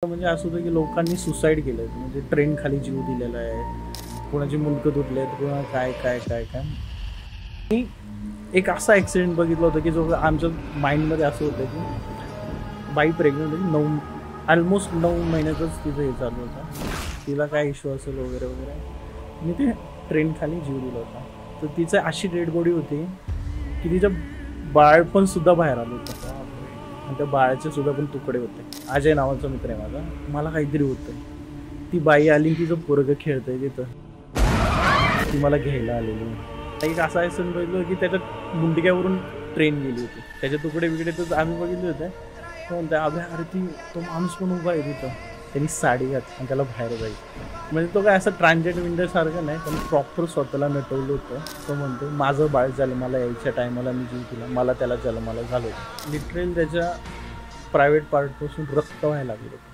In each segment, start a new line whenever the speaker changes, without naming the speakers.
म्हणजे असं होतं की लोकांनी सुसाईड केलंय, म्हणजे ट्रेन खाली जीव दिलेला आहे, कोणाची मुंडकं तुटले आहेत, कोणा काय काय काय काय. मी एक असा ॲक्सिडेंट बघितला होता की जो आमच्या माइंडमध्ये असं होतं की बाई प्रेग्नंट होती, ऑलमोस्ट 9 महिन्यातच तिचं हे चालू होतं, तिला काय इश्यू असेल वगैरे वगैरे. मी ते ट्रेन खाली जीव दिला होता. तर तिचं अशी डेड बॉडी होती की तिचं बाळपण सुद्धा बाहेर आलं होतं आणि त्या बाळाचे सुद्धा पण तुकडे होते. अजय नावाचा मित्र आहे माझा. मला काहीतरी होतं. ती बाई आली तिचं पोरगं खेळतंय तिथं. ती मला घ्यायला आलेली. एक असा ॲक्सिडेंट बघितलं की त्याच्या मुंडक्यावरून ट्रेन गेली होती. त्याचे तुकडे बिकडे तर आम्ही बघितले होते. तो म्हणतो अबे अरे तो माणूस पण उभा आहे तिथं. त्यांनी साडी घातली आणि त्याला बाहेर जायचं. म्हणजे तो काय असं ट्रान्झिट विंडोसारखं नाही, पण प्रॉपर स्वतःला नटवलं होतं. तो म्हणतो माझं बाळ जन्माला यायच्या टायमाला मी जीव दिला, मला त्याला जन्माला झालं होतं. लिटरली त्याच्या प्रायव्हेट पार्टपासून रक्त व्हायला लागलं होतं.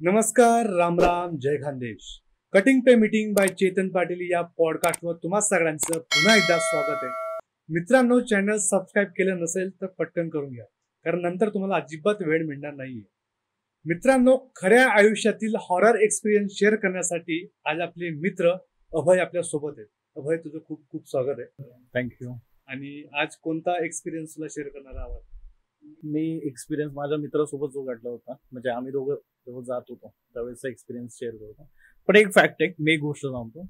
नमस्कार, राम राम, जय Khandesh. Cutting pay meeting by Chetan Patil या पॉडकास्टवर तुम्हा सगळ्यांचं पुन्हा एकदा स्वागत आहे. मित्रांनो, चॅनल सबस्क्राईब केलं नसेल तर पटकन करून घ्या, कारण नंतर तुम्हाला अजिबात वेळ मिळणार नाहीये. मित्रांनो, खऱ्या आयुष्यातील हॉरर एक्सपिरियन्स शेअर करण्यासाठी आज आपले मित्र अभय आपल्या सोबत आहेत. अभय, तुझं खूप खूप स्वागत आहे.
थँक्यू.
आणि आज कोणता एक्सपिरियन्स तुला शेअर करणार आहात?
मी एक्सपिरियन्स माझ्या मित्रासोबत जो घडला होता, म्हणजे आम्ही दोघं जेव्हा जात होतो त्यावेळेचा एक्सपिरियन्स शेअर करतो. पण एक फॅक्ट आहे, मी एक गोष्ट सांगतो,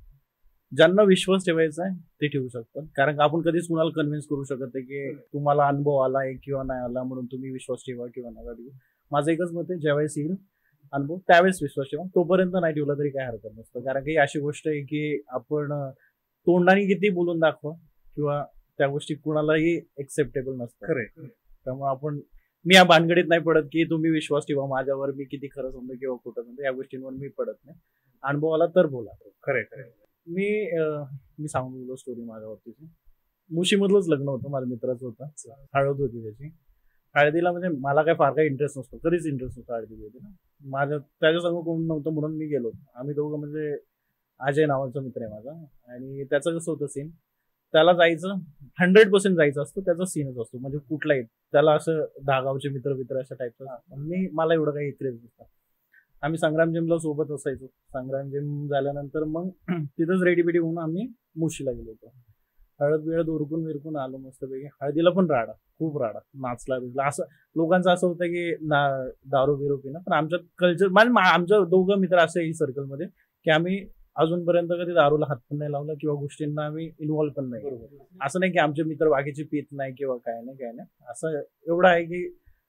ज्यांना विश्वास ठेवायचा आहे ते ठेवू शकतात. कारण का आपण कधीच कुणाला कन्व्हिन्स करू शकत नाही की तुम्हाला अनुभव आलाय किंवा नाही आला म्हणून तुम्ही विश्वास ठेवा किंवा नका ठेवू. माझं एकच मत आहे, ज्यावेळेस येईल अनुभव त्यावेळेस विश्वास ठेवा. तोपर्यंत नाही ठेवला तरी काय हरकत नसतं. कारण की अशी गोष्ट आहे की आपण तोंडाने किती बोलून दाखवा किंवा त्या गोष्टी कुणालाही एक्सेप्टेबल नसतं.
खरंय.
त्यामुळे मी या भानगडीत नाही पडत की तुम्ही विश्वास ठेवा माझ्यावर, मी किती खरं समजतो किंवा खोटं समजतो, या गोष्टींवर मी पडत नाही. अनुभव आला तर बोला.
खरंय खरंय.
मी सांगून दिलो स्टोरी माझ्या बाबतीची. मुशीमधलंच लग्न होतं, माझ्या मित्राचं होतं. हळद होती त्याची. हळदीला म्हणजे मला काय फार काही इंटरेस्ट नसतो, कधीच इंटरेस्ट नसतो हळदीला होती ना. माझ्या त्याच्यासमोर कोण नव्हतं म्हणून मी गेलो होतो. आम्ही दोघं म्हणजे अजय नावाचा मित्र आहे माझा. आणि त्याचं कसं होतं सीन, त्याला जायचं 100% जायचं असतं, त्याचा सीनच असतो म्हणजे कुठलाही. त्याला असं धागावचे मित्र मित्र अशा टाईपचं. मला एवढं काही इंटरेस्ट नसतं. आम्ही संग्राम जिमला सोबत असायचो. संग्राम जिम झाल्यानंतर मग तिथंच रेडी बिडी होऊन आम्ही मुशीला गेलो होतो. हळद बिळद उरकून विरकून आलो मस्तपैकी. हळदीला पण राडा, खूप राडा, नाचला बिचला. असं लोकांचं असं होतं की दारू बिरू पिणं, पण आमच्या कल्चर म्हणजे आमच्या दोघं मित्र असे सर्कलमध्ये की आम्ही अजूनपर्यंत कधी दारूला हात पण नाही लावला किंवा गोष्टींना आम्ही इन्व्हॉल्व पण नाही. असं नाही की आमचे मित्र बाकीचे पित नाही किंवा काय नाही. असं एवढं आहे की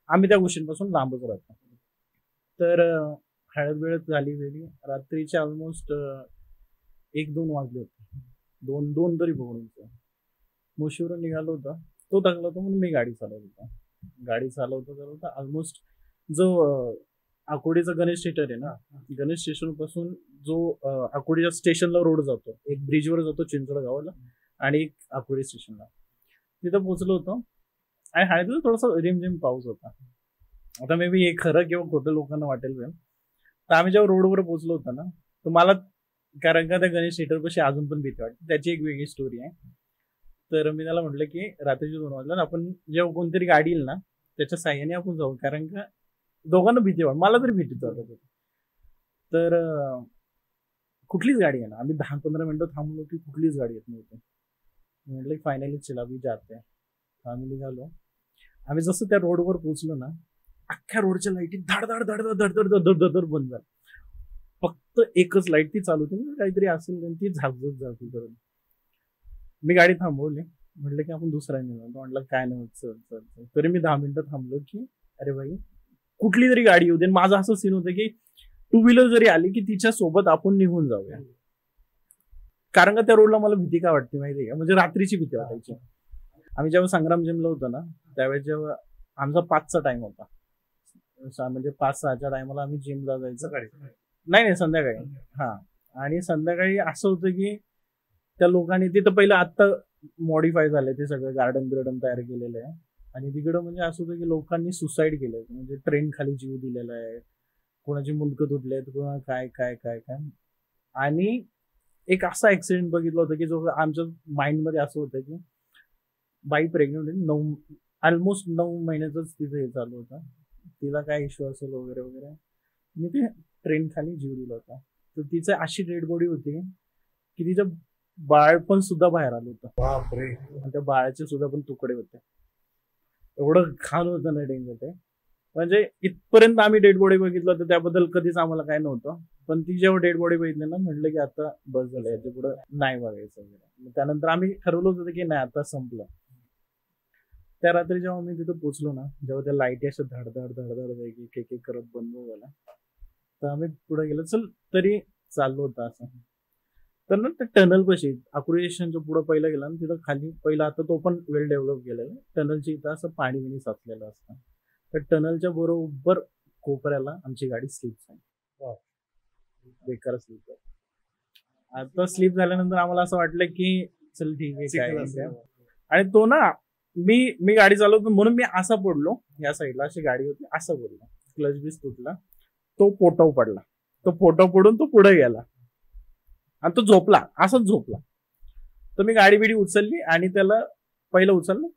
आम्ही त्या गोष्टींपासून लांबच राहतो. तर हळद बिळद झाली वेळी रात्रीचे ऑलमोस्ट 1-2 वाजले होते. दोन तरी बघून मुशीवरून निघालो होता. तो थकला होता म्हणून मी गाडी चालवत होता. गाडी चालवता ऑलमोस्ट जो आकुर्डीचं गणेश थिएटर आहे ना, गणेश स्टेशन पासून जो आकुर्डीच्या स्टेशनला रोड जातो, एक ब्रिजवर जातो चिंचवड गावाला आणि एक आकुर्डी स्टेशनला, तिथं पोहोचलो होतो. आणि हळदीला थोडासा रिमझिम पाऊस होता. आता मे बी हे खरं किंवा खोटं लोकांना वाटेल पण, तर आम्ही जेव्हा रोडवर पोहोचलो होतो ना, तर मला कारण का त्या गणेश थिएटर पाशी अजून पण भीती वाटते. त्याची एक वेगळी स्टोरी आहे. तर मी त्याला म्हटलं की रात्रीचे 2 वाजता आपण जेव्हा कोणतरी गाडी येईल ना त्याच्या साह्याने आपण जाऊ, कारण का दोघांना भीती वाटत, मला तरी भीती वाटत होती. तर कुठलीच गाडी आहे ना, आम्ही 10-15 मिनिटं थांबलो की कुठलीच गाडी येत नव्हती. म्हटलं फायनली चला मी जाते. आम्ही निघालो. आम्ही जसं त्या रोडवर पोहोचलो ना, अख्ख्या रोडच्या लाईटी धड धड धड धड धड धड धड धड धड बंद झाली. फक्त एकच लाईट ती चालू होती, काहीतरी असेल ती झाकझूक करून. मी गाडी थांबवली. म्हटलं की आपण दुसरा निघालो. म्हटलं काय नाही होत, चल चल चल. तरी मी 10 मिनिटं थांबलो की अरे भाई कुठली तरी गाडी येऊ दे. माझं असं सीन होतं की 2 व्हीलर जरी आली की तिच्या सोबत आपण निघून जाऊया. कारण का त्या रोडला मला भीती का वाटते माहिती आहे का, म्हणजे रात्रीची भीती वाटायची. आम्ही जेव्हा संग्राम जिमला होतो ना, त्यावेळेस जेव्हा आमचा 5चा टाइम होता, म्हणजे 5-6च्या टायमाला आम्ही जिमला जायचं. नाही संध्याकाळी. हा. आणि संध्याकाळी असं होतं की त्या लोकांनी तिथं पहिलं आत्ता मॉडिफाय झालंय, ते सगळं गार्डन बिर्डन तयार केलेलं आहे. आणि तिकडं म्हणजे असं होतं की लोकांनी सुसाईड केलंय, म्हणजे ट्रेन खाली जीव दिलेला आहे, कोणाची मुंडकं तुटलेत, कोणा काय काय काय काय. आणि एक असा ऍक्सिडेंट बघितला होता की जो आमच्या माइंडमध्ये असं होतं की बाई प्रेग्नेंट होती, ऑलमोस्ट 9 महिन्याचंच तिचं हे चालू होतं. तिला काय इश्यू असेल वगैरे वगैरे, मी ते ट्रेन खाली जीव दिला होता. तर तिचं अशी डेड बॉडी होती की तिचं बाळ पण सुद्धा बाहेर आलं होतं,
बापरे.
आणि त्या बाळाचे सुद्धा पण तुकडे होते. एवढं घाण होतं ना डेंजर ते. म्हणजे इथपर्यंत आम्ही डेड बॉडी बघितलं होतं, त्याबद्दल कधीच आम्हाला काय नव्हतं. पण ती जेव्हा डेड बॉडी बघितली ना, म्हटलं की आता बस झालं, याच्या पुढे नाही बघायचं वगैरे. त्यानंतर आम्ही ठरवलं होतं की नाही, आता संपलं. त्या रात्री जेव्हा मी तिथं पोचलो ना, जेव्हा त्या लाईटी अशा धडधड धडधड एक एक करत बंद झाला, तर आम्ही पुढे गेलो. चल तरी चाललो होतं असं. तर ना त्या टनल पाशी अकुरी स्टेशनच्या पुढे पहिलं गेला ना, तिथं खाली पहिला, आता तो पण वेल डेव्हलप केलेला, टनलच्या इथं असं पाणी बिणी साचलेलं असतं. तर टनलच्या बरोबर कोपऱ्याला आमची गाडी स्लिप झाली. बेकार स्लिप. आता स्लिप झाल्यानंतर आम्हाला असं वाटलं की चल ठीक आहे, काय. आणि तो ना, मी गाडी चालवतो म्हणून मी असा पडलो, या साईडला अशी गाडी होती, असं पडलो, क्लच बीस तुटला, तो पोटाव पडला. तो पोटाव पडून तो पुढे गेला आणि तो झोपला, असंच झोपला. तर मी गाडी बिडी उचलली आणि त्याला पहिलं उचललं,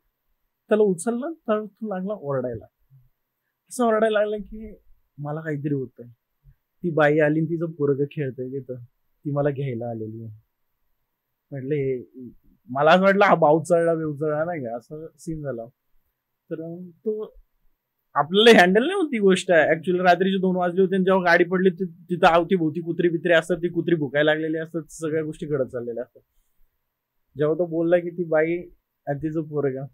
तर तो लागला ओरडायला. असं ओरडायला लागलं की मला काहीतरी होतंय. ती बाई आली आणि तिचं पोरगं खेळतंय तिथं, ती मला घ्यायला आलेली. म्हटलं हे, मला असं वाटलं हा बेवचळला नाही का, असं सीन झाला. तर तो आपल्याला हँडल नाही होती गोष्ट. ऍक्च्युअली रात्रीचे 2 वाजले होते, जेव्हा गाडी पडली तिथं अवतीभोवती कुत्री बित्री असतात, ती कुत्री भुकायला लागलेली असतात, सगळ्या गोष्टी घडत चाललेल्या असतात. जेव्हा तो बोलला की ती बाई आणि तिचं पोरगा,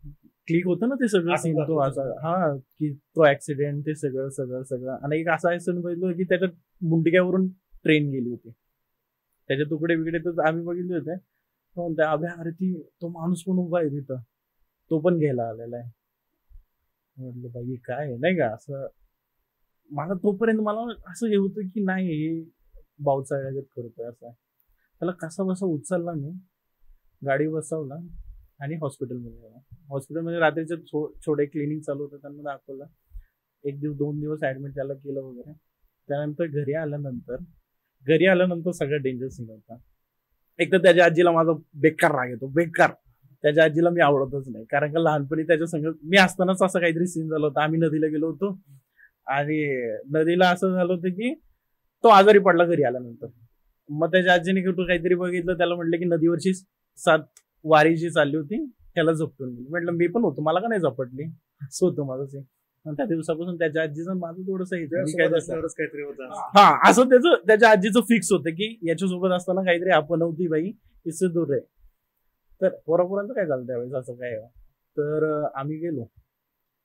क्लिक होतं ना ते सगळं सीन, तो असा हा की तो ऍक्सिडेंट, ते सगळं सगळं सगळं. आणि एक असा ऍक्सिडेंट बघितलं की त्याच्या मुंडक्यावरून ट्रेन गेली होती, त्याचे तुकडे बिकडे तर आम्ही बघितले होते. अरे तो माणूस पण उभा आहे तिथं, तो पण घ्यायला आलेला आहे. म्हटलं बाई काय नाही का, असं मला तोपर्यंत मला असं हे होतं की नाही, हे बावचाळ्यागत करतोय असं. त्याला कसा बसा उचलला मी, गाडी बसवला आणि हॉस्पिटलमध्ये गेला. हॉस्पिटलमध्ये रात्रीचे छोटे क्लिनिक चालू होतं, त्यांना दाखवलं. 2 दिवस ऍडमिट त्याला केलं वगैरे. त्यानंतर घरी आल्यानंतर सगळं डेंजर सीन होता. एक तर त्याच्या आजीला माझा बेकार राग येतो, बेकार. त्याच्या आजीला मी आवडतच नाही, कारण का लहानपणी त्याच्या संग मी असतानाच असं काहीतरी सीन झालं होतं. आम्ही नदीला गेलो होतो आणि नदीला असं झालं होतं की तो आजारी पडला घरी आल्यानंतर. मग त्याच्या आजीने काहीतरी बघितलं, त्याला म्हटलं की नदीवरची 7 वारी जी चालली होती त्याला झपटून गेली. म्हटलं मी पण होतो, मला का नाही झपटली, असं होतं माझं सीन. आणि त्या दिवसापासून त्याच्या आजीचं माझं थोडंसं
काहीतरी होतं.
हा, असं त्याच्या आजीचं फिक्स होतं की याच्यासोबत असताना काहीतरी आपण नव्हती बाई, इससे दूर आहे. तर पोरापोरांचं काय झालं त्यावेळेस असं काय. तर आम्ही गेलो.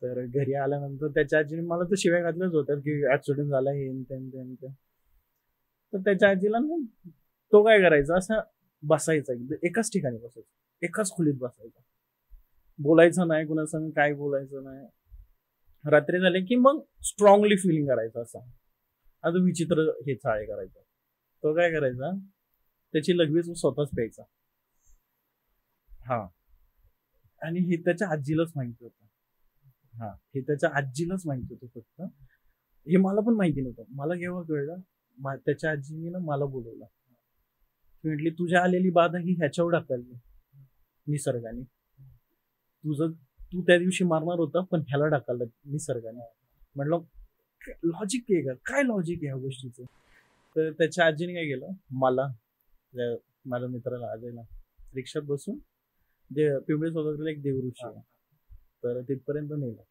तर घरी आल्यानंतर त्याच्या आजीने मला तर शिव्या घातल्याच होत्या की ऍक्सिडेंट झाला, हे ते. तर त्याच्या आजीला ना, तो काय करायचा, असं बसायचा, एकाच ठिकाणी बसायचा, एकाच खोलीत बसायचा, बोलायचं नाही कुणासंग, काय बोलायचं नाही. रात्री झाले की मग स्ट्रॉंगली फिलिंग करायचं, असं विचित्र हे चाळे करायचं. तो काय करायचा, त्याची लगवीच स्वतःच प्यायचा. हा, आणि हे त्याच्या आजीलाच माहिती होतं. हा, हे त्याच्या आजीलाच माहिती होतं फक्त, हे मला पण माहिती नव्हतं. मला केव्हा कळलं, त्याच्या आजीने ना मला बोलवलं, म्हटली तुझ्या आलेली बाधा ही ह्याच्यावर ढकलली निसर्गाने. तू त्या दिवशी मारणार होता, पण ह्याला ढकललं निसर्गाने. म्हटलं लॉजिक आहे का, काय लॉजिक आहे ह्या गोष्टीचं. तर त्याच्या आजीने काय केलं, मला माझ्या मित्राला आजायला रिक्षात बसून पिंपळे सौदागरला एक देवऋषी आहे, तर तिथपर्यंत नेलं.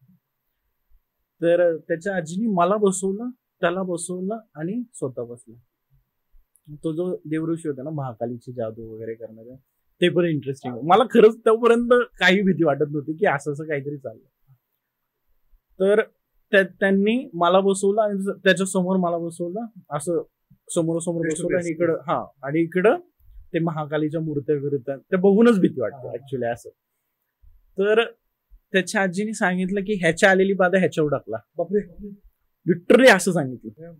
तर त्याच्या आजीने मला बसवलं, त्याला बसवलं आणि स्वतः बसला. तो जो देवऋषी होता ना, महाकालीची जादू वगैरे करणारे, ते पण इंटरेस्टिंग. मला खरंच तोपर्यंत काही भीती वाटत नव्हती की असं काहीतरी चाललं. तर त्यांनी मला बसवलं आणि त्याच्या समोर मला बसवलं, असं समोरासमोर बसवलं. आणि इकडं ते महाकालीच्या मूर्त्या वगैरे, ते बघूनच भीती वाटते ऍक्च्युली असं. तर त्याच्या आजीने सांगितलं की ह्याच्या आलेली बाधा ह्याच्यावर टाकला.
बापरे,
लिटरली असं सांगितलं.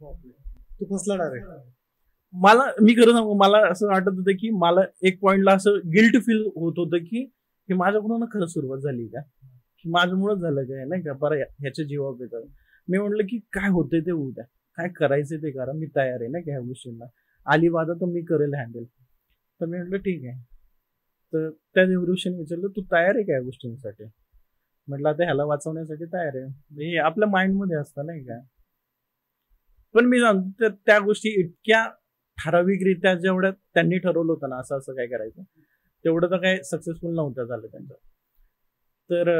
तू फसला डायरेक्ट.
मी खरं सांगू, मला असं वाटत होतं की मला एक पॉइंटला असं गिल्ट फील होत होतं की हे माझ्याकडून खरं सुरुवात झाली का, की माझ्यामुळेच झालं काय, नाही का, बरं ह्याच्या जीवावर येतात. मी म्हटलं की काय होतंय ते होऊ द्या, काय करायचंय ते करा, मी तयार आहे ना ह्या गोष्टींना. आली बाधा तर मी करेल हँडल. तर मी म्हटलं ठीक आहे. तर त्या देवऋषीने विचारलं, तू तयार आहे का या गोष्टींसाठी? म्हटलं आता ह्याला वाचवण्यासाठी तयार आहे. हे आपल्या माइंडमध्ये असतं नाही का. पण मी सांगतो त्या गोष्टी इतक्या ठराविकरित्या जेवढ्या त्यांनी ठरवलं होतं ना असं असं काय करायचं, तेवढं तर काय सक्सेसफुल नव्हतं झालं त्यांचं. तर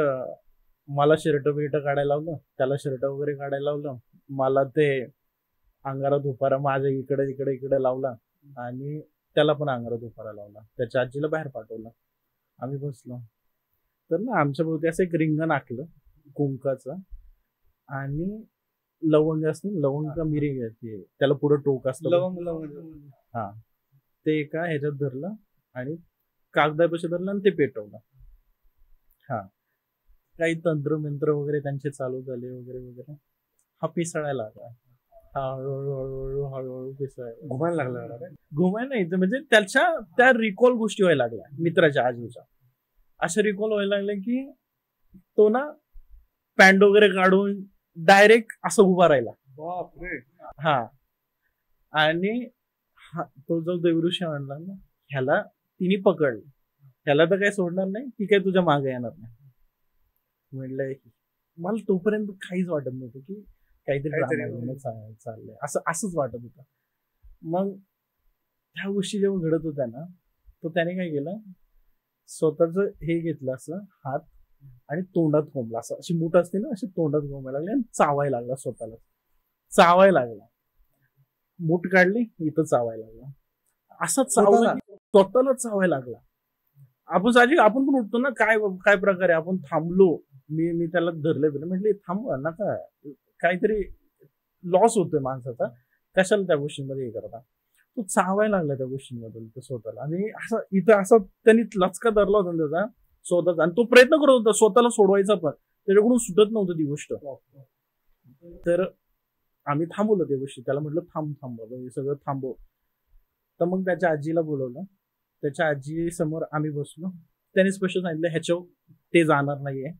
मला शर्ट बिर्ट काढायला लावलं, त्याला शर्ट वगैरे काढायला लावलं, मला ते अंगारात उपारा माझ्या इकडे इकडे इकडे लावला आणि त्याला पण अंगारात उपारा लावला. त्याच्या आजीला बाहेर पाठवलं. आम्ही बसलो. तर ना आमच्या भोवती असं एक रिंगण आखलं कुंकाचं, आणि लवंग असते, लवंग का मिरी घ्यायची, त्याला पुढं टोक असतं,
लवंग.
हा, ते एका ह्याच्यात धरलं आणि कागदापाशी धरलं आणि ते पेटवलं. हा, काही तंत्र मंत्र वगैरे त्यांचे चालू झाले वगैरे वगैरे. हा पिसळायला लागला. हा हळूहळू हळूहळू पिसळायला
घुमायला लागला.
घुमाय नाही तर म्हणजे त्या रिकॉल गोष्टी व्हायला लागल्या मित्राच्या आजूच्या. अशा रिकॉल व्हायला लागल्या की तो ना पॅन्ट वगैरे काढून डायरेक्ट असं उभा राहिला.
बापरे.
हा, आणि तो जो देवऋषी म्हणला ना, ह्याला तिने पकडलं, ह्याला तर काही सोडणार नाही, ती काही तुझ्या मागे येणार नाही. म्हटलंय मला तोपर्यंत काहीच वाटत नव्हतं की काहीतरी चाललंय, असंच वाटत होतं. मग ह्या गोष्टी जेव्हा घडत होत्या ना, तो त्याने काय केलं, स्वतःच हे घेतलं असं हात आणि तोंडात कोंबला, असं अशी मूठ असते ना, अशी तोंडात कोंबायला लागली आणि चावायला लागला, स्वतःला चावायला लागला. मूठ काढली, इथं चावायला लागला, असं चावला, स्वतःला चावायला लागला. आपण पण उठतो ना, काय काय प्रकारे आपण थांबलो. मी त्याला धरलं, म्हटले थांब नका, काहीतरी लॉस होतोय माणसाचा, कशाला त्या गोष्टींमध्ये हे करता. तो चावायला लागला त्या गोष्टींमधून स्वतःला, आणि असं इथं असं त्यांनी लचका धरला होता त्याचा स्वतःचा, आणि तो प्रयत्न करत होता स्वतःला सोडवायचा, पण त्याच्याकडून सुटत नव्हतं ती गोष्ट. तर आम्ही थांबवलं त्या गोष्टी, त्याला म्हटलं थांब बाबा, हे सगळं थांबव. तर मग त्याच्या आजीला बोलवलं, त्याच्या आजी समोर आम्ही बसलो. त्याने स्पष्ट सांगितलं ह्याच्यावर ते जाणार नाहीये,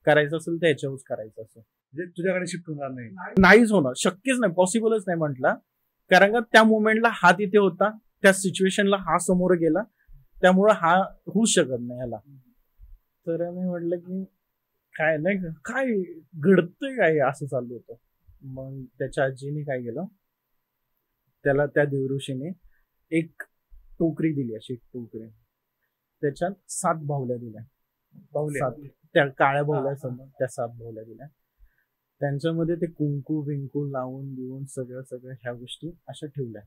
करायचं असेल तर ह्याच्यावरच करायचं असं,
म्हणजे तुझ्याकडे शिफ्ट होणार नाही.
नाहीच होणार, शक्यच नाही, पॉसिबलच नाही म्हटलं. कारण का त्या मोमेंटला हा तिथे होता, त्या सिच्युएशनला हा समोर गेला, त्यामुळे हा होऊच शकत नाही ह्याला. तर मी म्हटलं की काय नाही, काय घडतंय काय, असं चालू होतं. मग त्याच्या आजीने काय केलं, त्याला त्या देवऋषीने एक टोकरी दिली, अशी एक टोकरी, त्याच्यात 7 बाहुल्या दिल्या, 7 त्या काळ्या बाहुल्या समोर, त्या 7 बाहुल्या दिल्या. त्यांच्यामध्ये ते कुंकू बिंकू लावून देऊन सगळं ह्या गोष्टी अशा ठेवल्या.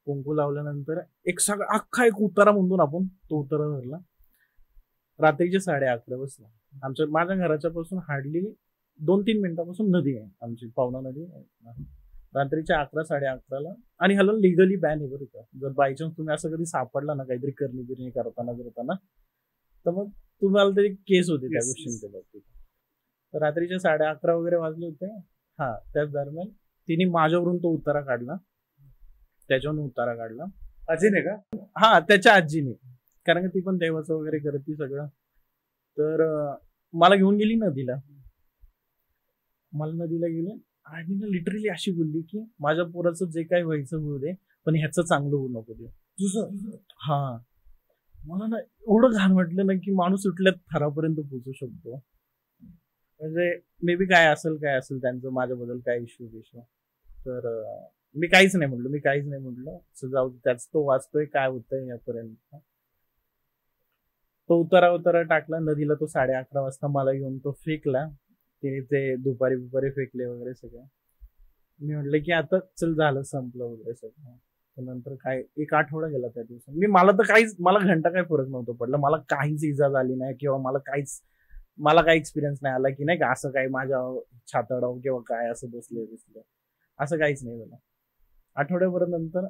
कुंकू लावल्यानंतर एक सगळा अख्खा एक उतारा म्हणून आपण तो उतारा धरला. रात्रीचे 11:30 वाजता माझ्या घराच्या पासून हार्डली 2-3 मिनिटापासून नदी आहे, आमची पावना नदी आहे. रात्रीच्या 11-11:30 आणि ह्याला लिगली बॅन आहे बरं का. जर बायचान्स तुम्ही असं कधी सापडला ना काहीतरी करणी करताना, तर मग तुम्हाला तरी केस होते त्या गोष्टींच्या बाबतीत. तर रात्रीच्या 11:30 वगैरे वाजले होते. हा, त्याच दरम्यान तिने माझ्यावरून तो उतारा काढला, त्याच्यावरून उतारा काढला.
आजीने का?
हा, त्याच्या आजीने, कारण ती पण देवाचं वगैरे करते सगळं. तर मला घेऊन गेली नदीला, गेले आणि ना लिटरली अशी बोलली की माझ्या पोराचं जे काही व्हायचं होऊ दे, पण ह्याचं चांगलं होऊ नको दे तुझं. हा, मला ना एवढं घाण वाटलं ना की माणूस उठल्या थरापर्यंत पोहोचू शकतो. म्हणजे मे बी काय असेल त्यांचं माझ्याबद्दल काय इश्यू. तर मी काहीच नाही म्हटलं, जाऊ त्याच तो वाचतोय, काय होतंय यापर्यंत. तो उतारा टाकला नदीला, तो 11:30 वाजता मला घेऊन तो फेकला. तिने ते दुपारी फेकले वगैरे सगळं. मी म्हटलं की आता चल झालं, संपलं वगैरे सगळं. नंतर काय 1 आठवडा गेला त्या दिवसात. मला घंटा काय फरक नव्हतं पडलं, मला काहीच इजा झाली नाही, किंवा मला काही एक्सपिरियन्स नाही आला की नाही का असं काही माझ्या छातडाव किंवा काय असं बसले असं काहीच नाही झालं. आठवड्याभर नंतर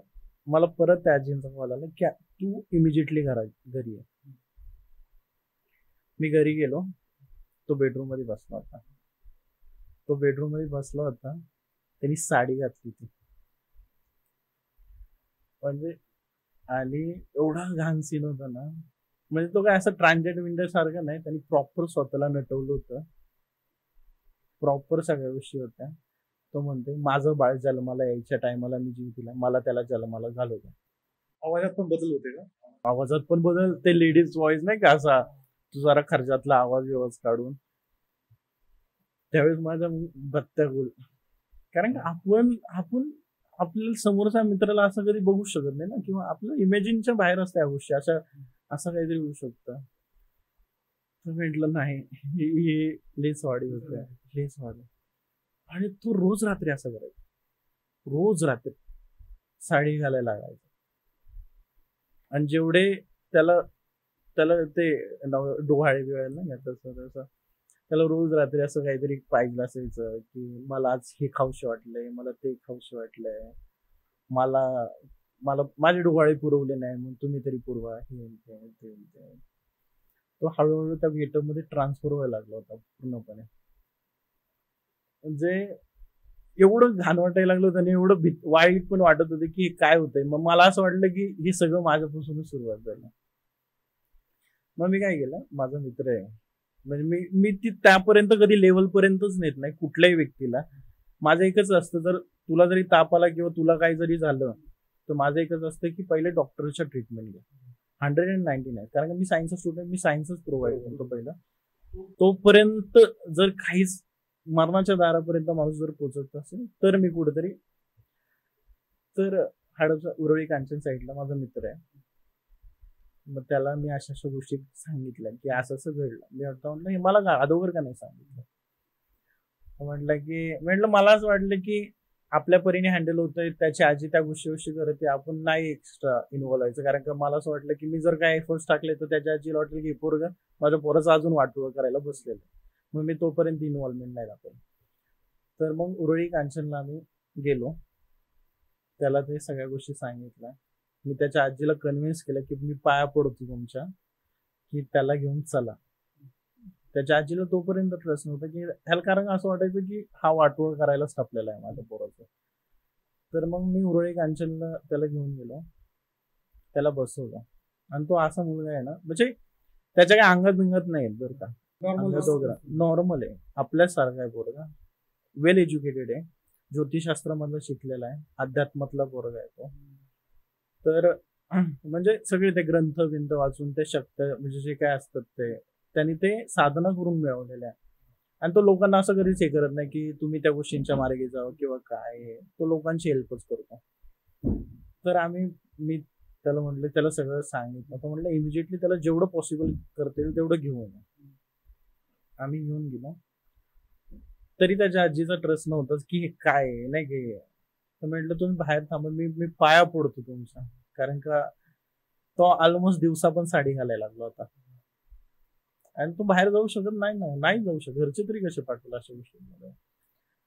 मला परत त्या आजींचा कॉल आला की तू इमिजिएटली घरी आहे. मी घरी गेलो, तो बेडरूम मध्ये बसला होता. त्यांनी साडी घातली होती, म्हणजे, आणि एवढा घाण सीन होता ना, म्हणजे तो काय असं ट्रान्सजेंडर सारखं नाही, त्यांनी प्रॉपर स्वतःला नटवलं होतं, प्रॉपर सगळ्या गोष्टी होत्या. तो म्हणते माझं बाळ जन्माला यायच्या टायमाला मी जीव दिला, मला त्याला जन्माला घालवलं.
आवाजात पण बदल होते का?
आवाजात पण बदल, ते लेडीज व्हॉइस नाही का असा, तू जरा खर्चातला आवाज काढून, त्यावेळेस माझ्या बत्त्या गुल. कारण की आपण आपण आपल्याला समोरच्या मित्राला असं कधी बघू शकत नाही ना, किंवा आपलं इमॅजिनच्या बाहेर असते या गोष्टी, असं काहीतरी होऊ शकतं. तर म्हटलं नाही, हे लेस वाढी होते, लेस वाढी. आणि तो रोज रात्री असं करायचा, रोज रात्री साडी घालायला लागायचं. आणि जेवढे त्याला त्याला ते डोहाळे बिवाळे ना तसं तसं त्याला रोज रात्री असं काहीतरी पाहिजे असायचं, की मला आज हे खाऊशी वाटलंय, मला ते खाऊशी वाटलंय, मला मला माझे डोहाळे पुरवले नाही म्हणून तुम्ही तरी पुरवा, हे ते ते ते. तो हळूहळू त्या गेटअप मध्ये ट्रान्सफर व्हायला लागला होता पूर्णपणे. म्हणजे एवढं घाण वाटायला लागलं होतं आणि एवढं वाईट पण वाटत होतं की काय होतंय. मग मला असं वाटलं की हे सगळं माझ्यापासूनच सुरुवात झालं. मग मी काय केलं, माझा मित्र आहे, म्हणजे मी ती त्यापर्यंत कधी लेवल पर्यंतच नेत नाही कुठल्याही व्यक्तीला. माझं एकच असतं, जर तुला जरी ताप आला किंवा तुला काही जरी झालं तर माझं एकच असतं की पहिले डॉक्टरच्या ट्रीटमेंट घ्या. 199, कारण की मी सायन्सचा स्टुडंट, मी सायन्सच प्रोव्हाइड करतो पहिला. तोपर्यंत जर काहीच मरणाच्या दारापर्यंत माणूस जर पोहोचत असेल तर मी कुठेतरी, तर हडपचा उरळी कांचन साईडला माझा मित्र आहे, मग त्याला मी अशा अशा गोष्टी सांगितल्या की असं असं घडलं. मी म्हटलं हे मला का अगोदर का नाही सांगितलं. म्हटलं मला असं वाटलं की आपल्या परीने हँडल होतंय, त्याची आजी त्या गोष्टी करते, आपण नाही एक्स्ट्रा इन्व्हॉल्व व्हायचं. कारण का मला असं वाटलं की मी जर काय एफर्ट्स टाकले तर त्याच्या आजीला वाटेल की पोरग माझ्या पोराचं अजून वाटोळं करायला बसलेलं, मग मी तोपर्यंत इन्व्हॉल्वमेंट नाही दाखवलं. तर मग उरळी कांचनला आम्ही गेलो, त्याला ते सगळ्या गोष्टी सांगितल्या. मी त्याच्या आजीला कन्व्हिन्स केलं की मी पाया पडतो तुमच्या, की त्याला घेऊन चला. त्याच्या आजीला तोपर्यंत ट्रस्ट नव्हता की ह्याला, कारण असं वाटायचं की हा वाटोळ करायलाच टापलेला आहे माझ्या पोराचं. तर मग मी उरळी कांचनला त्याला घेऊन गेलो, त्याला बसवलं. आणि तो असा मुलगा आहे ना, म्हणजे त्याच्या काही अंगात बिंगात नाही बरं का, नॉर्मल आहे, आपल्यासारखा आहे पोरगा, वेल एज्युकेटेड आहे, ज्योतिषशास्त्रामधलं शिकलेला आहे, अध्यात्मातला पोरगा आहे तो. तर म्हणजे सगळे ते ग्रंथ बिंथ वाचून ते शक्त म्हणजे जे काय असतात ते त्यांनी ते साधना करून मिळवलेले आहे. आणि तो लोकांना असं कधीच हे करत नाही की तुम्ही त्या गोष्टींच्या मार्गे जावं किंवा काय, तो लोकांची हेल्पच करतो. तर मी त्याला म्हटलं, त्याला सगळं सांगितलं, तर म्हटलं इमिजिएटली त्याला जेवढं पॉसिबल करता येईल तेवढं घेऊन. आम्ही घेऊन गेलो, तरी त्याच्या आजीचा ट्रस्ट नव्हताच की हे काय नाही की. तर म्हटलं तुम्ही बाहेर थांबा, मी पाया पडतो तुमचा, कारण का तो ऑलमोस्ट दिवसा पण साडी घालायला लागला होता आणि तो बाहेर जाऊ शकत नाही ना, नाही जाऊ शकत, घरचे तरी कसे पाठवलं अशा गोष्टींमध्ये.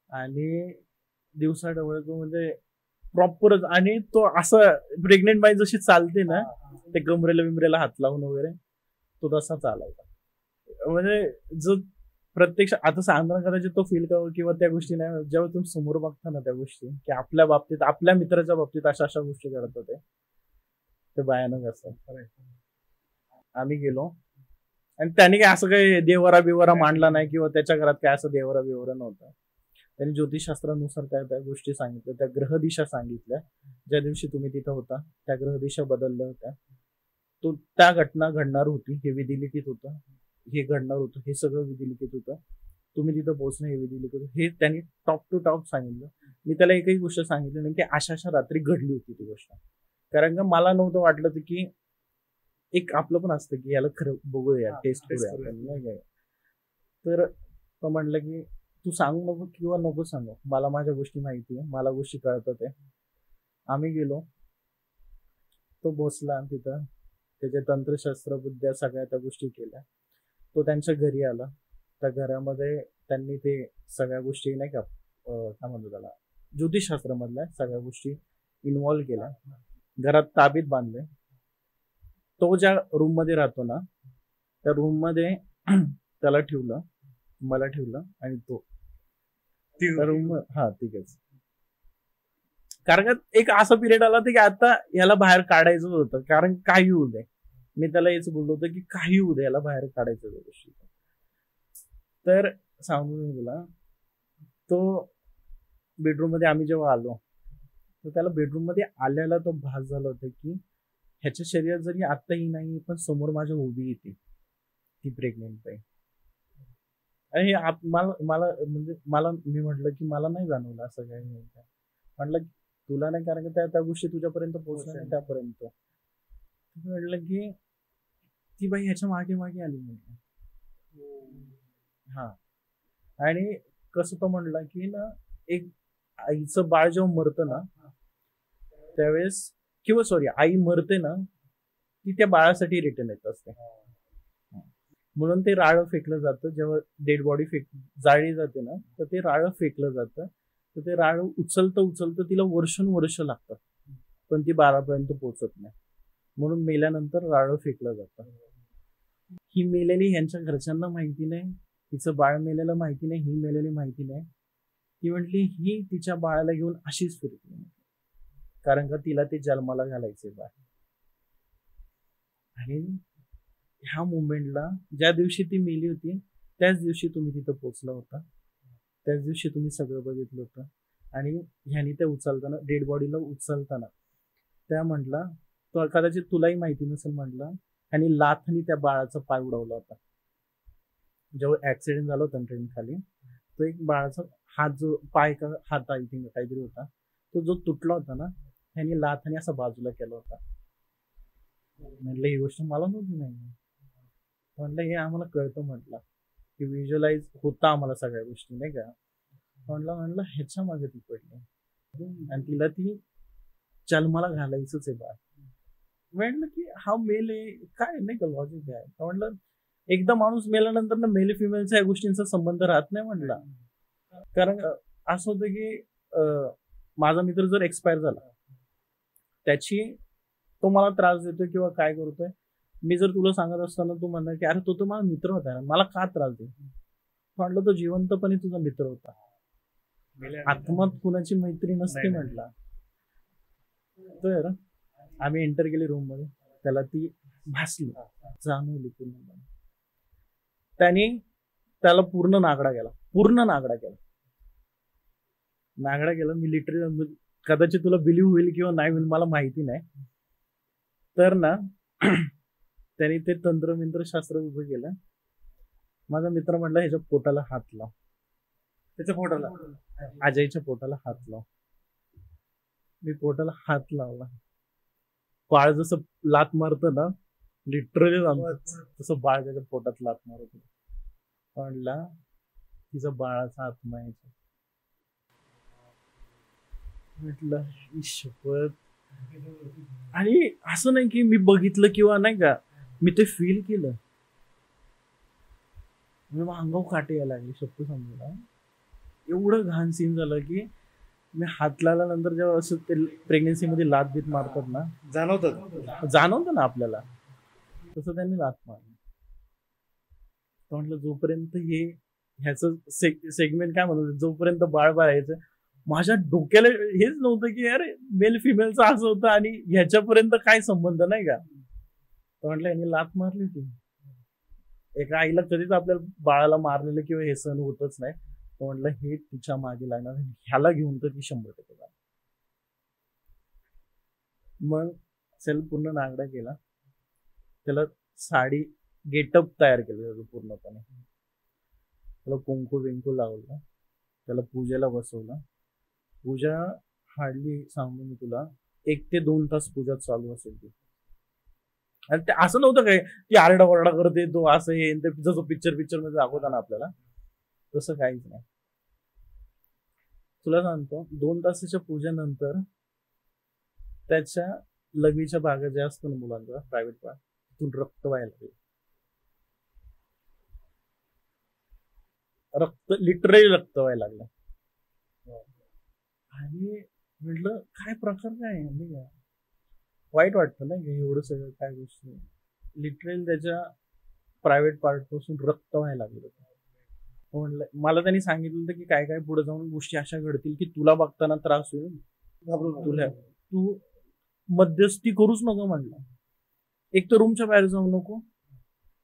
आणि दिवसा डवळतो म्हणजे प्रॉपरच. आणि तो असं प्रेग्नेंट बाई जशी चालते ना, ते कमरेला बिमरेला हात लावून वगैरे, तो तसा चालायचा. म्हणजे जो प्रत्यक्ष आता सांगताना कदाचित तो फील करावं किंवा त्या गोष्टी नाही, जेव्हा तुम्ही समोर बघता ना त्या गोष्टी, की आपल्या बाबतीत, आपल्या मित्राच्या बाबतीत अशा गोष्टी करत होते, ते भयानक असतात. आम्ही गेलो आणि त्याने काय असं काही देवरा बिवरा मांडला नाही किंवा त्याच्या घरात काय असं देवरा बिवरा नव्हता. त्यांनी ज्योतिषशास्त्रानुसार त्या गोष्टी सांगितल्या, त्या ग्रहदिशा सांगितल्या, ज्या दिवशी तुम्ही तिथं होता त्या ग्रहदिशा बदलल्या होत्या, तो त्या घटना घडणार होती हे विधिलिखित होतं, हे घडणार होतं हे सगळं विधिलिखित होतं, तुम्ही तिथं पोहोचणं हे विधिलिखित होतं, हे त्यांनी टॉप टू टॉप सांगितलं. मी त्याला एकही गोष्ट सांगितली नाही की अशा रात्री घडली होती ती गोष्ट, कारण का मला नव्हतं वाटलं की एक आपलं पण असतं की याला खरं बघूया, टेस्ट करूया आपण, नाही काय. तर तो म्हणलं की तू सांगू नको किंवा नको सांगू, मला माझ्या गोष्टी माहिती आहे, मला गोष्टी कळतात आहे. आम्ही गेलो, तो बसला तिथं, त्याचे तंत्रशास्त्र बुद्ध्या सगळ्या त्या गोष्टी केल्या. तो त्यांच्या घरी आला, त्या घरामध्ये त्यांनी ते सगळ्या गोष्टी नाही का काय म्हणतो त्याला, ज्योतिषशास्त्रामधल्या सगळ्या गोष्टी इन्व्हॉल्व्ह केल्या, घरात ताबीत बांधले. तो ज्या रूम मध्ये राहतो ना त्या रूम मध्ये त्याला ठेवलं, मला ठेवलं आणि तो रूम, हा ठीकच. कारण एक असा पिरियड आला की आता याला बाहेर काढायचं होतं, कारण काही होऊ दे, मी त्याला हेच बोललो होतं की काही होऊ दे याला बाहेर काढायचं त्या गोष्टी. तर सांगू मी तुला, तो बेडरूम मध्ये आम्ही जेव्हा आलो तर त्याला बेडरूम मध्ये आल्याला तो भास झाला होता की ह्याच्या शरीरात जरी आत्ताही नाही पण समोर माझ्या उभी येते ती प्रेग्नेंट आहे. आणि मला मला म्हणजे मला मी म्हटलं की मला नाही जाणवलं असं काही नाही. म्हटलं तुला नाही, कारण की त्या गोष्टी तुझ्यापर्यंत पोहोचल्या नाही त्यापर्यंत. म्हटलं की ती बाई ह्याच्या मागे मागे आली म्हटलं. हा, आणि कसं तो म्हणला की ना, एक आईचं बाळ जेव्हा मरतं ना त्यावेळेस, किंवा सॉरी आई मरते ना, ती त्या बाळासाठी रिटर्न येत असते. म्हणून ते राळं फेकलं जातं. जेव्हा डेड बॉडी जाळली जाते ना, तर ते राळं फेकलं जातं. तर ते राळं उचलतं तिला वर्ष लागतात, पण ती बाळापर्यंत पोहोचत नाही. म्हणून मेल्यानंतर राळं फेकलं जातं. ही मेलेली ह्यांच्या घरच्यांना माहिती नाही, तिचं बाळ मेलेलं माहिती नाही, ही मेलेली माहिती नाही. ती म्हटली ही तिच्या बाळाला घेऊन अशीच फिरते, कारण का तिला ते जन्माला घालायचे बाळ. आणि ह्या मुवमेंटला ज्या दिवशी ती मेली होती त्याच दिवशी तुम्ही तिथं पोहोचला होता, त्याच दिवशी तुम्ही सगळं बघितलं होतं. आणि ह्यानी ते उचलताना, डेड बॉडीला उचलताना त्या म्हटला, तो कदाचित तुलाही माहिती नसेल, म्हटलं आणि लाथनी त्या बाळाचा पाय उडवला होता. जेव्हा ऍक्सिडेंट झाला होता ट्रेन खाली, तो एक बाळाचा हात, जो पाय का हात आय थिंक काहीतरी होता, तो जो तुटला होता ना, ह्यानी लाथनी असा बाजूला केला होता. म्हटलं ही गोष्ट मला नव्हती नाही. म्हटलं हे आम्हाला कळतं, म्हटलं की व्हिज्युअलाइज होता आम्हाला सगळ्या गोष्टी, नाही का. म्हटलं ह्याच्या मागे ती पडली आणि तिला ती जन्माला घालायचंच आहे बाळ. म्हटलं की हा मेल आहे काय, नाही का लॉजिक आहे. म्हटलं एकदा माणूस मेल्यानंतर ना मेल फिमेलचा या गोष्टींचा संबंध राहत नाही म्हटला. कारण असं होतं की माझा मित्र जर एक्सपायर झाला, त्याची तो मला त्रास देतोय किंवा काय करतोय, मी जर तुला सांगत असताना तू म्हणणार की अरे तो तर माझा मित्र होता, मला का त्रास दे. म्हटलं तो जिवंतपणे तुझा मित्र होता, आत्मात कुणाची मैत्री नसते म्हटला. तर आम्ही एंटर केली रूम मध्ये, त्याला ती भासली, जाणवली पूर्ण. त्याला पूर्ण नागडा गेला. मी लिटरली, कदाचित तुला बिलीव्ह होईल किंवा नाही होईल मला माहिती नाही. तर ना त्यांनी ते तंत्रमिंत्र शास्त्र उभं केलं. माझा मित्र म्हटला ह्याच्या पोटाला हात लाव,
त्याच्या पोटाला,
अजयच्या पोटाला हात लाव. मी पोटाला हात लावला. बाळ जसं लात मारतं ना, लिटरली तसं बाळ त्याच्या पोटात लात मारत होतं. म्हणला तिचा बाळाचा आत्मा यायचा. म्हटलं शपथ. आणि असं नाही की मी बघितलं किंवा नाही का, मी ते फील केलं. अंगावर काटे यायला लागले शब्द समजला. एवढं घाण सीन झालं की मी हात लावल्यानंतर जेव्हा असं ते प्रेग्नेन्सी मध्ये लात बीत मारतात ना, जाणवतं ना आपल्याला, तसं त्यांनी लात मारली. म्हटलं जोपर्यंत ह्याचं सेगमेंट काय म्हणत, जोपर्यंत बाळ बाळायचं, माझ्या डोक्याला हेच नव्हतं की अरे मेल फिमेलचं असं होतं आणि ह्याच्यापर्यंत काय संबंध, नाही का. म्हटलं यांनी लात मारली होती. एका आईला कधीच आपल्या बाळाला मारलेलं किंवा हे सण होतच नाही. म्हटलं हे तिच्या मागे लागणार, ह्याला घेऊन तर ती 100% जाणार. मग त्याला पूर्ण नागडा केला, त्याला साडी गेटअप तयार केलं पूर्णपणे. त्याला कुंकू बिंकू लावलं, त्याला पूजेला बसवलं. पूजा हार्डली सांगू मी तुला 1 ते 2 तास पूजा चालू असेल ती. आणि ते असं नव्हतं काय की आरडाओरडा करते तो, असं हे जसं पिक्चर मध्ये दाखवता ना आपल्याला, तसं काहीच नाही. तुला सांगतो 2 तासाच्या पूजेनंतर त्याच्या लघवीच्या भागात जे असतो ना मुलांचा प्रायव्हेट पार्ट, तिथून रक्त व्हायला लागलं. लिटरली रक्त व्हायला लागलं. आणि म्हटलं काय प्रकार काय नाही का, वाईट वाटतं ना एवढं सगळं काय गोष्टी. लिटरली त्याच्या प्रायव्हेट पार्ट पासून रक्त व्हायला लागलं. म्हटलं, मला त्यांनी सांगितलं होतं की काय काय पुढे जाऊन गोष्टी अशा घडतील की तुला बघताना त्रास होईल, तू मध्यस्थी करूच नको म्हटलं. एक तर रूमच्या बाहेर जाऊ नको,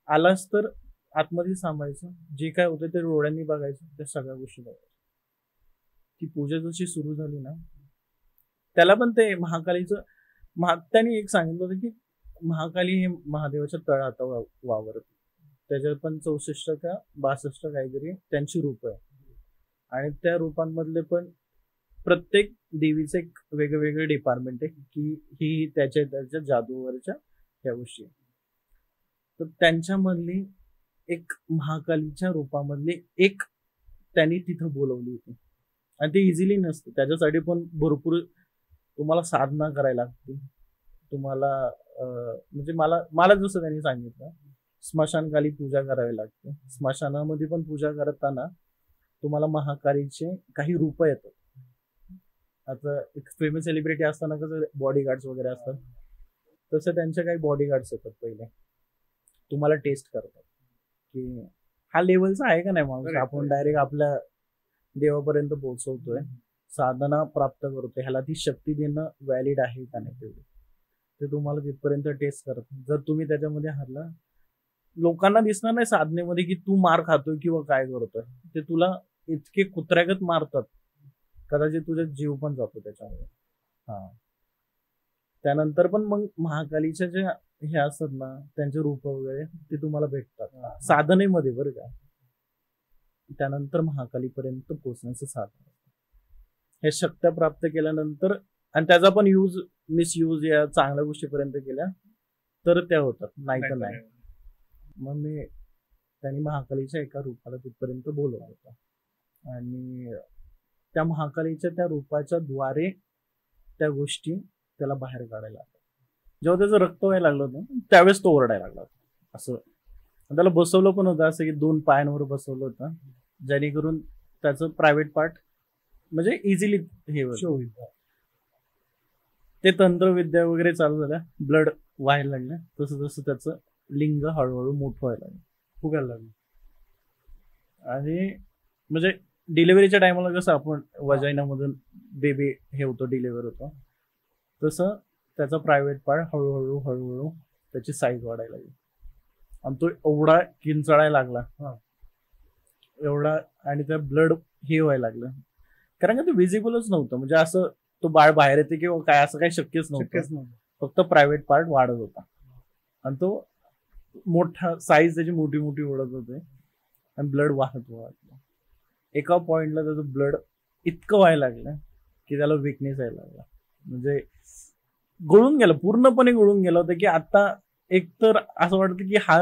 आलास तर आतमध्ये थांबायचं, जे काय होतं ते डोळ्यांनी बघायचं, त्या सगळ्या गोष्टी बघायच्या. ती पूजा जशी सुरू झाली ना, त्याला पण ते महाकालीचं त्यांनी एक सांगितलं होतं की महाकाली हे महादेवाच्या तळात वावरत. त्याच्यात पण 64 का 62 काहीतरी त्यांची रूप आहे, आणि त्या रूपांमधले पण प्रत्येक देवीचे एक वेगवेगळे डिपार्टमेंट आहे की ही त्याच्या जादूवरच्या त्या गोष्टी. तर त्यांच्यामधली एक महाकालीच्या रूपामधली एक त्यांनी तिथं बोलवली होती, आणि ते इझिली नसतं. त्याच्यासाठी पण भरपूर तुम्हाला साधना करायला लागते. तुम्हाला म्हणजे मला जसं त्यांनी सांगितलं, स्मशानकाली पूजा करावी लागते. स्मशानामध्ये पण पूजा करताना तुम्हाला महाकालीचे काही रूप येतात. आता एक फेमस सेलिब्रिटी असताना कसं बॉडीगार्ड्स वगैरे असतात, तसं त्यांचे काही बॉडीगार्ड्स येतात. पहिले तुम्हाला टेस्ट करतात की हा लेवलचा आहे का नाही माणूस, आपण डायरेक्ट आपल्या देवापर्यंत पोहोचवतोय, साधना प्राप्त करतोय, ह्याला ती शक्ती देणं व्हॅलिड आहे का नाही तेवढी, ते तुम्हाला तिथपर्यंत टेस्ट करतात. जर तुम्ही त्याच्यामध्ये हरला, लोकांना दिसणार नाही साधनेमध्ये की तू मार खातोय किंवा काय करतोय, ते तुला इतके कुत्र्यागत मारतात, कदाचित तुझा जीव पण जातो त्याच्यामध्ये. त्यानंतर पण मग महाकालीच्या जे हे असतात ना, त्यांचे रूप वगैरे ते तुम्हाला भेटतात साधनेमध्ये, बरं का. त्यानंतर महाकालीपर्यंत पोहोचण्याचं साधन, हे शक्त्या प्राप्त केल्यानंतर, आणि त्याचा पण मिसयूज या चांगल्या गोष्टीपर्यंत केल्या तर त्या होतात, नाही तर नाही. मग त्यांनी महाकालीच्या एका रूपाला तिथपर्यंत बोलवलं होतं, आणि त्या महाकालीच्या त्या रूपाच्या द्वारे त्या गोष्टी त्याला बाहेर काढायला लागल्या. जेव्हा त्याचं रक्त व्हायला लागलं होतं त्यावेळेस तो ओरडायला लागला होता. असं त्याला बसवलं पण होतं, असं की 2 पायांवर बसवलं होतं, जेणेकरून त्याचं प्रायव्हेट पार्ट म्हणजे इझिली हे होईल. ते तंत्रविद्या वगैरे चालू झाल्या, ब्लड व्हायला लागलं, तसं तसं त्याचं लिंग हळूहळू मोठं व्हायला लागलं, फुगायला लागलं. आणि म्हणजे डिलिव्हरीच्या टायमाला कसं आपण वजाइनामधून बेबी हे होतो, डिलिव्हर होतो, तसं त्याचा प्रायव्हेट पार्ट हळूहळू त्याची साईज वाढायला लागली, आणि तो एवढा किंचाळायला लागला एवढा, आणि त्या ब्लड हे व्हायला लागलं, कारण का ते विजिबलच नव्हतं. म्हणजे असं तो बाळ बाहेर येते किंवा काय असं काही शक्यच नव्हतं. फक्त प्रायव्हेट पार्ट वाढत होता, आणि तो मोठा साईज त्याची मोठी मोठी ओढत होते, आणि ब्लड वाहत. एका पॉइंटला त्याचं ब्लड इतकं व्हायला लागलं की त्याला विकनेस यायला लागला, म्हणजे गळून गेलं, पूर्णपणे गळून गेलं होतं. की आता एक तर असं वाटतं की हा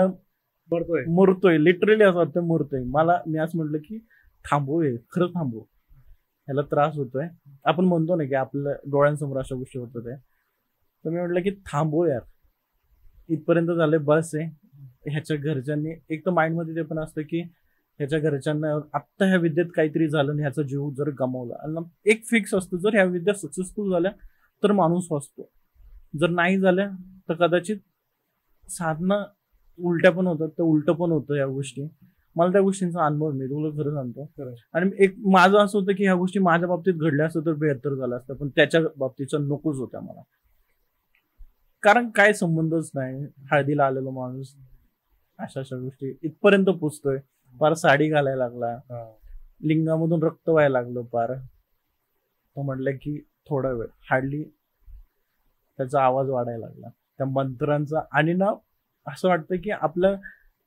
मरतोय, लिटरली असं वाटतं मरतोय. मी असं म्हटलं की थांबव, खरं थांबव, ह्याला त्रास होतोय. आपण म्हणतो ना की आपल्या डोळ्यांसमोर अशा गोष्टी होत होत्या, तर मी म्हटलं की थांबव यार, इथपर्यंत झालंय, बस आहे. ह्याच्या घरच्यांनी एक तर माइंडमध्ये ते पण असतं की ह्याच्या घरच्यांना आत्ता ह्या विद्येत काहीतरी झालं आणि ह्याचा जीव जर गमावला, आणि एक फिक्स असतो, जर ह्या विद्या सक्सेसफुल झाल्या तर माणूस वाचतो, जर नाही झाल्या तर कदाचित साधना उलट्या पण होतात, तर उलट पण होतं. या गोष्टी मला त्या गोष्टींचा अनुभव मी तुला खरं सांगतो. आणि एक माझं असं होतं की ह्या गोष्टी माझ्या बाबतीत घडल्या असतं तर बेहतर झालं असतं, पण त्याच्या बाबतीचा नकोच होत्या मला, कारण काय संबंधच नाही. हळदीला आलेलो माणूस अशा गोष्टी इथपर्यंत पोचतोय, पार साडी घालायला लागला, लिंगामधून रक्त व्हायला लागलं पार. तो म्हटलं की थोडा वेळ, हार्डली त्याचा आवाज वाढायला लागला त्या मंत्रांचा. आणि ना असं वाटतं की आपलं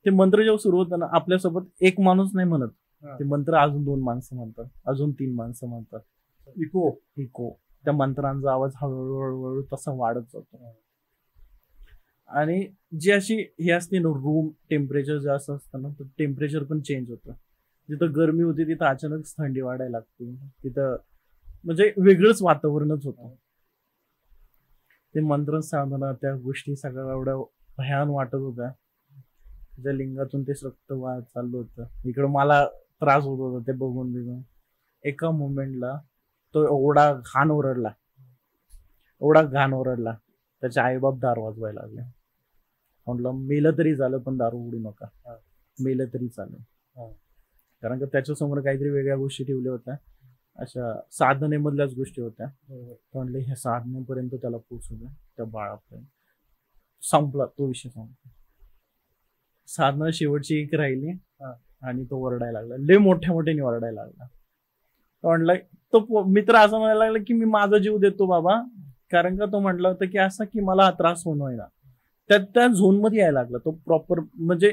ते मंत्र जेव्हा सुरू होतं ना, आपल्यासोबत एक माणूस नाही म्हणत, ते मंत्र अजून 2 माणसं म्हणतात, अजून 3 माणसं म्हणतात. इको त्या मंत्रांचा आवाज हळूहळू तसा वाढत जातो. आणि जी अशी हे असते ना, रूम टेम्परेचर जास्त असतं ना, तर टेम्परेचर पण चेंज होतं. जिथं गरमी होती तिथं अचानक थंडी वाढायला लागते, तिथं म्हणजे वेगळंच वातावरणच होतं. ते मंत्र साधना, त्या गोष्टी सगळ्या एवढ्या भयान वाटत होत्या. ज्या लिंगातून ते रक्त वाहत चाललं होतं, इकडं मला त्रास होत होता ते बघून. एका मोमेंटला तो एवढा घाण ओरडला, त्याचे आईबाप दार वाजवायला लागले. म्हटलं मेलं तरी झालं पण दारू उडू नका, मेलं तरी चालेल. कारण का त्याच्यासमोर काहीतरी वेगळ्या गोष्टी ठेवल्या होत्या, अशा साधनेमधल्याच गोष्टी होत्या. म्हटलं ह्या साधनेपर्यंत त्याला पोचू द्या, त्या बाळापर्यंत. संपला तो विषय, संपला. साधना शेवटची एक राहिली, आणि तो ओरडायला लागला, लय मोठ्याने ओरडायला लागला. म्हटलं तो मित्र असं म्हणायला लागला की मी माझा जीव देतो बाबा, कारण का तो म्हटलं होतं की असं की मला हा त्रास होणं ना, त्या झोन मध्ये यायला लागला तो प्रॉपर, म्हणजे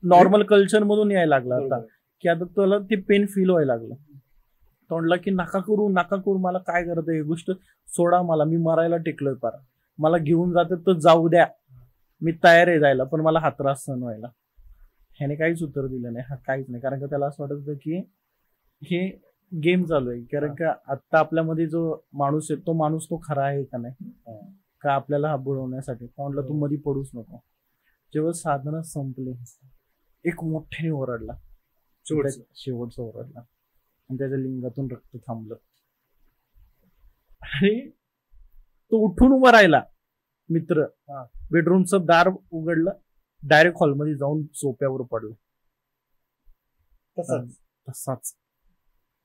नॉर्मल कल्चर मधून यायला लागला आता, की आता त्याला ते पेन फील व्हायला लागलं. तो म्हणला की नका करू, मला काय करतं, ही गोष्ट सोडा, मला मी मरायला टेकलोय पार, मला घेऊन जाते तर जाऊ द्या, मी तयार आहे जायला, पण मला हा त्रास सहन व्हायला. ह्याने काहीच उत्तर दिलं नाही, काहीच नाही, कारण का त्याला असं वाटत होतं की हे गेम चालू आहे. कारण का आता आपल्यामध्ये जो माणूस आहे तो माणूस तो खरा आहे का नाही, का आपल्याला हा बुडवण्यासाठी. म्हटलं तू मध्ये पडूच नको. जेव्हा साधनं संपले, एक मोठ्याने ओरडला, शेवटचा ओरडला, आणि त्याच्या लिंगातून रक्त थांबलं, आणि तो उठून उभा राहिला. मित्र बेडरूमचं दार उघडलं, डायरेक्ट हॉलमध्ये जाऊन सोप्यावर पडलं. तसाच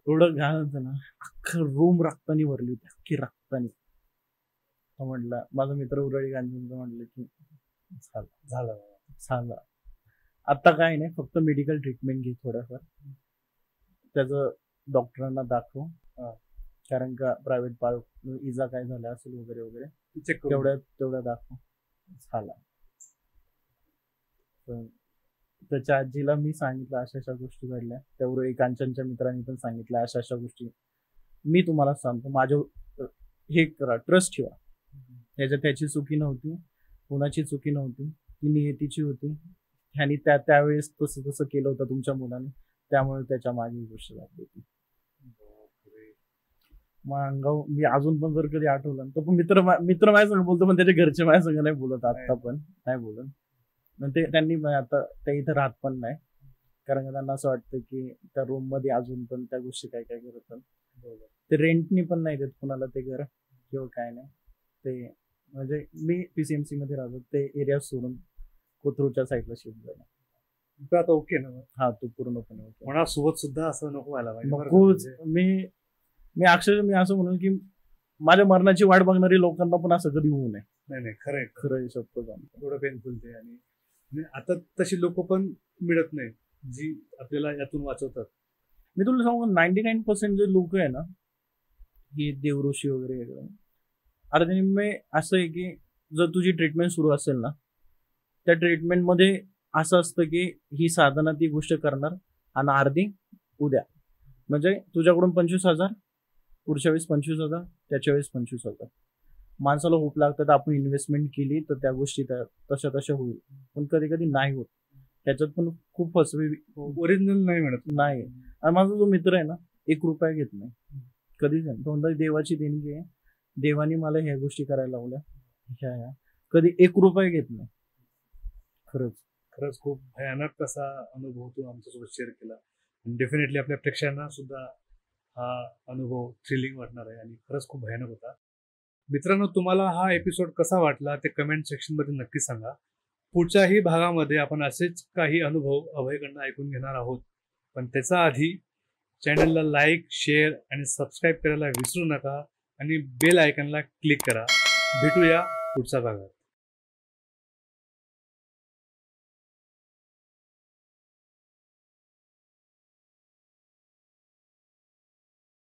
एवढं घाण होतं ना, अख्खं रूम रक्तानी भरली होती, अख्खी रक्तानी. म्हटलं माझा मित्र उरळी गांधी म्हटलं की झालं आता काय नाही, फक्त मेडिकल ट्रीटमेंट घे थोडंफार, त्याचं डॉक्टरांना दाखव, कारण का प्रायव्हेट पार्ट इजा काय झाला असेल वगैरे वगैरे तेवढ्या दाखव. झाला. त्याच्या आजीला मी सांगितलं अशा गोष्टी घडल्या, त्यावर एक कांचनच्या मित्रांनी पण सांगितलं अशा गोष्टी. मी तुम्हाला सांगतो, माझ्या हे करा, ट्रस्ट ठेवा. त्याची चुकी नव्हती, कोणाची चुकी नव्हती, ती नियतीची होती. ह्यानी त्यावेळेस तसं केलं होतं तुमच्या मुलाने, त्यामुळे त्याच्या मागे गोष्ट झाली होती. मग अंगाव मी अजून पण जर कधी आठवलं तर मित्र माझ्या संग बोलतो, पण त्याच्या घरचे माझ्या संग नाही बोलत, आता पण नाही बोलत. ते त्यांनी आता ते इथं राहत पण नाही, कारण त्यांना असं वाटतं की त्या रूम मध्ये अजून पण त्या गोष्टी काय करतात. ते रेंटनी पण नाही देत कुणाला ते घर किंवा काय नाही. ते म्हणजे मी PCMC मध्ये राहतो, ते एरिया सोडून कोथरूडच्या साईडला शिफ्ट झाला.
आता ओके ना?
हा, तो पूर्णपणे ओके.
कोणासोबत सुद्धा असं नको व्हायला पाहिजे.
नकोच. मी अक्षरशः असं म्हणून की माझ्या मरणाची वाट बघणारी लोकांना पण असं कधी होऊ नये.
नाही
खरं शब्द
थोडं पेनफुल ते. आणि आता तशी लोक पण मिळत नाही जी आपल्याला यातून वाचवतात.
मी तुला सांगू, 99% जे लोक आहे ना, ही देवऋषी वगैरे, आता त्यांनी असं आहे की जर तुझी ट्रीटमेंट सुरू असेल ना, त्या ट्रीटमेंटमध्ये असं असतं की ही साधना ती गोष्ट करणार आणि अर्धी उद्या, म्हणजे तुझ्याकडून 25,000, पुढच्या वेळेस 25,000, त्याच्या वेळेस 25,000. माणसाला होप लागतात, आपण इन्व्हेस्टमेंट केली तर त्या गोष्टी तशा होईल, पण कधी कधी नाही होत. त्याच्यात पण खूप फसवी,
ओरिजिनल नाही मिळत.
नाही. आणि माझा जो मित्र आहे ना, 1 रुपया घेत नाही कधीच नाही. तो म्हणतो देवाची देणगी आहे, देवाने मला ह्या गोष्टी करायला लावल्या, ह्या कधी 1 रुपया घेत नाही.
खरंच खूप भयानक असा अनुभव तू आमच्यासोबत शेअर केला. डेफिनेटली आपल्या प्रेक्षकांना सुद्धा हा अनुभव थ्रिलिंग वाटणार आहे आणि खरंच खूप भयानक होता. मित्रांनो, तुम्हाला हा एपिसोड कसा वाटला ते कमेंट सेक्शन मध्ये नक्की सांगा. पुढच्याही भागामध्ये आपण असेच काही अनुभव अभयकडनं ऐकून घेणार आहोत, पण त्याचा आधी चॅनलला लाईक, शेअर आणि सबस्क्राईब करायला विसरू नका आणि बेल आयकॉनला क्लिक करा. भेटूया पुढच्या भागात.